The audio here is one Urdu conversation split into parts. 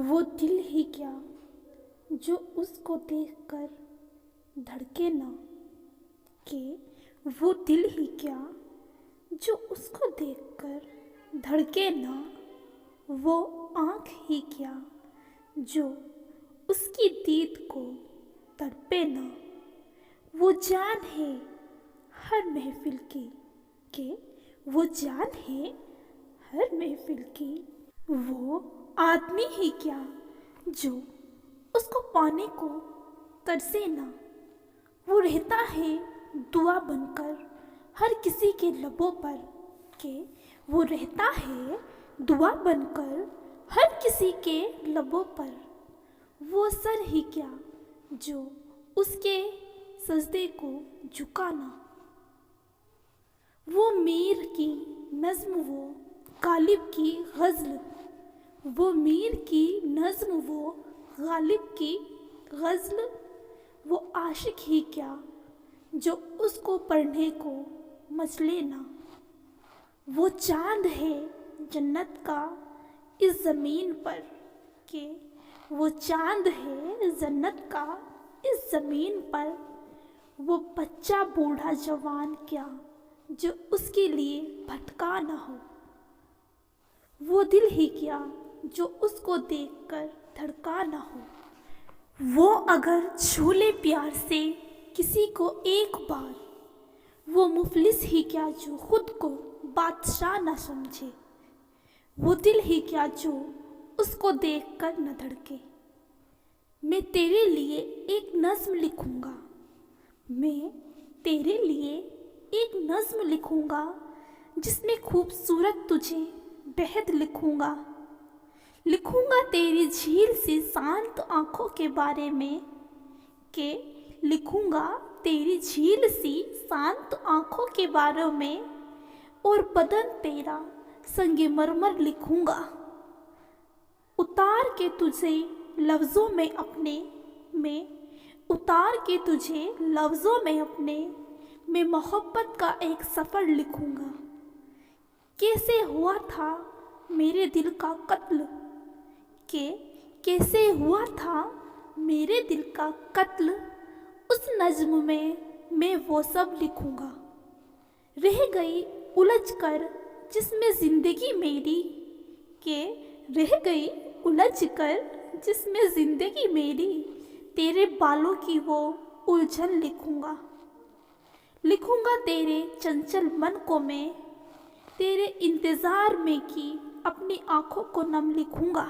وہ دل ہی کیا جو اس کو دیکھ کر دھڑکے نہ، کہ وہ دل ہی کیا جو اس کو دیکھ کر دھڑکے نہ، وہ آنکھ ہی کیا جو اس کی دید کو تڑپے نہ، وہ جان ہے ہر محفل کی، کہ وہ جان ہے ہر محفل کی، وہ آدمی ہی کیا جو اس کو پانے کو ترسے نہ، وہ رہتا ہے دعا بن کر ہر کسی کے لبوں پر، کہ وہ رہتا ہے دعا بن کر ہر کسی کے لبوں پر، وہ سر ہی کیا جو اس کے سجدے کو جھکا نہ، وہ میر کی نظم وہ غالب کی غزل، وہ میر کی نظم وہ غالب کی غزل، وہ عاشق ہی کیا جو اس کو پڑھنے کو مچلے نہ، وہ چاند ہے جنت کا اس زمین پر، کہ وہ چاند ہے جنت کا اس زمین پر، وہ بچہ بوڑھا جوان کیا جو اس کے لیے بھٹکا نہ ہو، وہ دل ہی کیا جو اس کو دیکھ کر دھڑکا نہ ہو، وہ اگر چھو لے پیار سے کسی کو ایک بار، وہ مفلس ہی کیا جو خود کو بادشاہ نہ سمجھے، وہ دل ہی کیا جو اس کو دیکھ کر نہ دھڑکے، میں تیرے لیے ایک نظم لکھوں گا، میں تیرے لیے ایک نظم لکھوں گا، جس میں خوبصورت تجھے بہت لکھوں گا، لکھوں گا تیری جھیل سی شانت آنکھوں کے بارے میں، کہ لکھوں گا تیری جھیل سی شانت آنکھوں کے بارے میں، اور بدن تیرا سنگ مرمر لکھوں گا، اتار کے تجھے لفظوں میں اپنے میں، اتار کے تجھے لفظوں میں اپنے میں محبت کا ایک سفر لکھوں گا، کیسے ہوا تھا میرے دل کا قتل، کہ کیسے ہوا تھا میرے دل کا قتل، اس نظم میں وہ سب لکھوں گا، رہ گئی الجھ کر جس میں زندگی میری، کہ رہ گئی الجھ کر جس میں زندگی میری، تیرے بالوں کی وہ الجھن لکھوں گا، لکھوں گا تیرے چنچل من کو میں، تیرے انتظار میں کی اپنی آنکھوں کو نم لکھوں گا،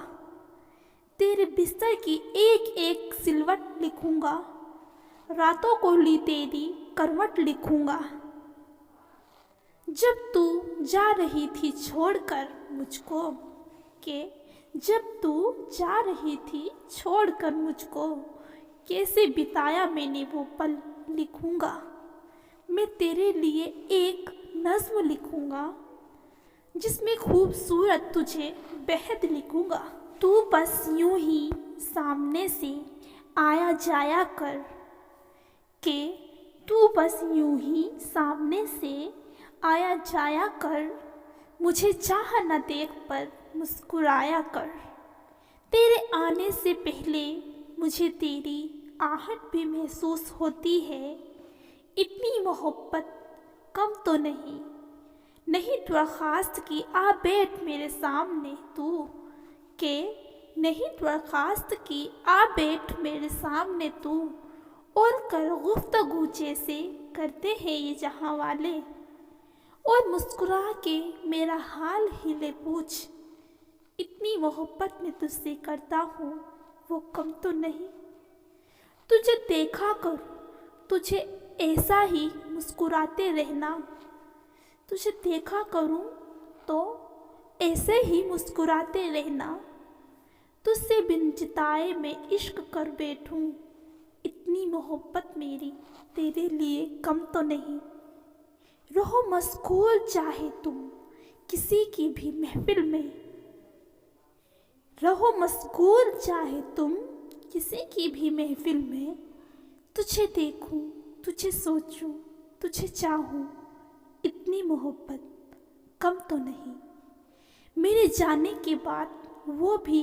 تیرے بستر کی ایک ایک سلوٹ لکھوں گا، راتوں کو لی تیری کروٹ لکھوں گا، جب تو جا رہی تھی چھوڑ کر مجھ کو، کہ جب تو جا رہی تھی چھوڑ کر مجھ کو، کیسے بتایا میں نے وہ پل لکھوں گا، میں تیرے لیے ایک نظم لکھوں گا، جس میں خوبصورت تجھے بہت لکھوں گا، تو بس یوں ہی سامنے سے آیا جایا کر، کہ تو بس یوں ہی سامنے سے آیا جایا کر، مجھے چاہ نہ دیکھ پر مسکرایا کر، تیرے آنے سے پہلے مجھے تیری آہٹ بھی محسوس ہوتی ہے، اتنی محبت کم تو نہیں، نہیں درخواست کی آ بیٹھ میرے سامنے تو، کہ نہیں درخواست کی آ بیٹھ میرے سامنے تو، اور کر گفتگو جیسے کرتے ہیں یہ جہاں والے، اور مسکرا کے میرا حال ہی لے پوچھ، اتنی محبت میں تجھ سے کرتا ہوں وہ کم تو نہیں، تجھے دیکھا کر تجھے ایسا ہی مسکراتے رہنا، تجھے دیکھا کروں تو ایسے ہی مسکراتے رہنا، تجھ سے بن جتائے میں عشق کر بیٹھوں، اتنی محبت میری تیرے لیے کم تو نہیں، رہو مشغول چاہے تم کسی کی بھی محفل میں، رہو مشغول چاہے تم کسی کی بھی محفل میں، تجھے دیکھوں تجھے سوچوں تجھے چاہوں، اتنی محبت کم تو نہیں، میرے جانے کے بعد وہ بھی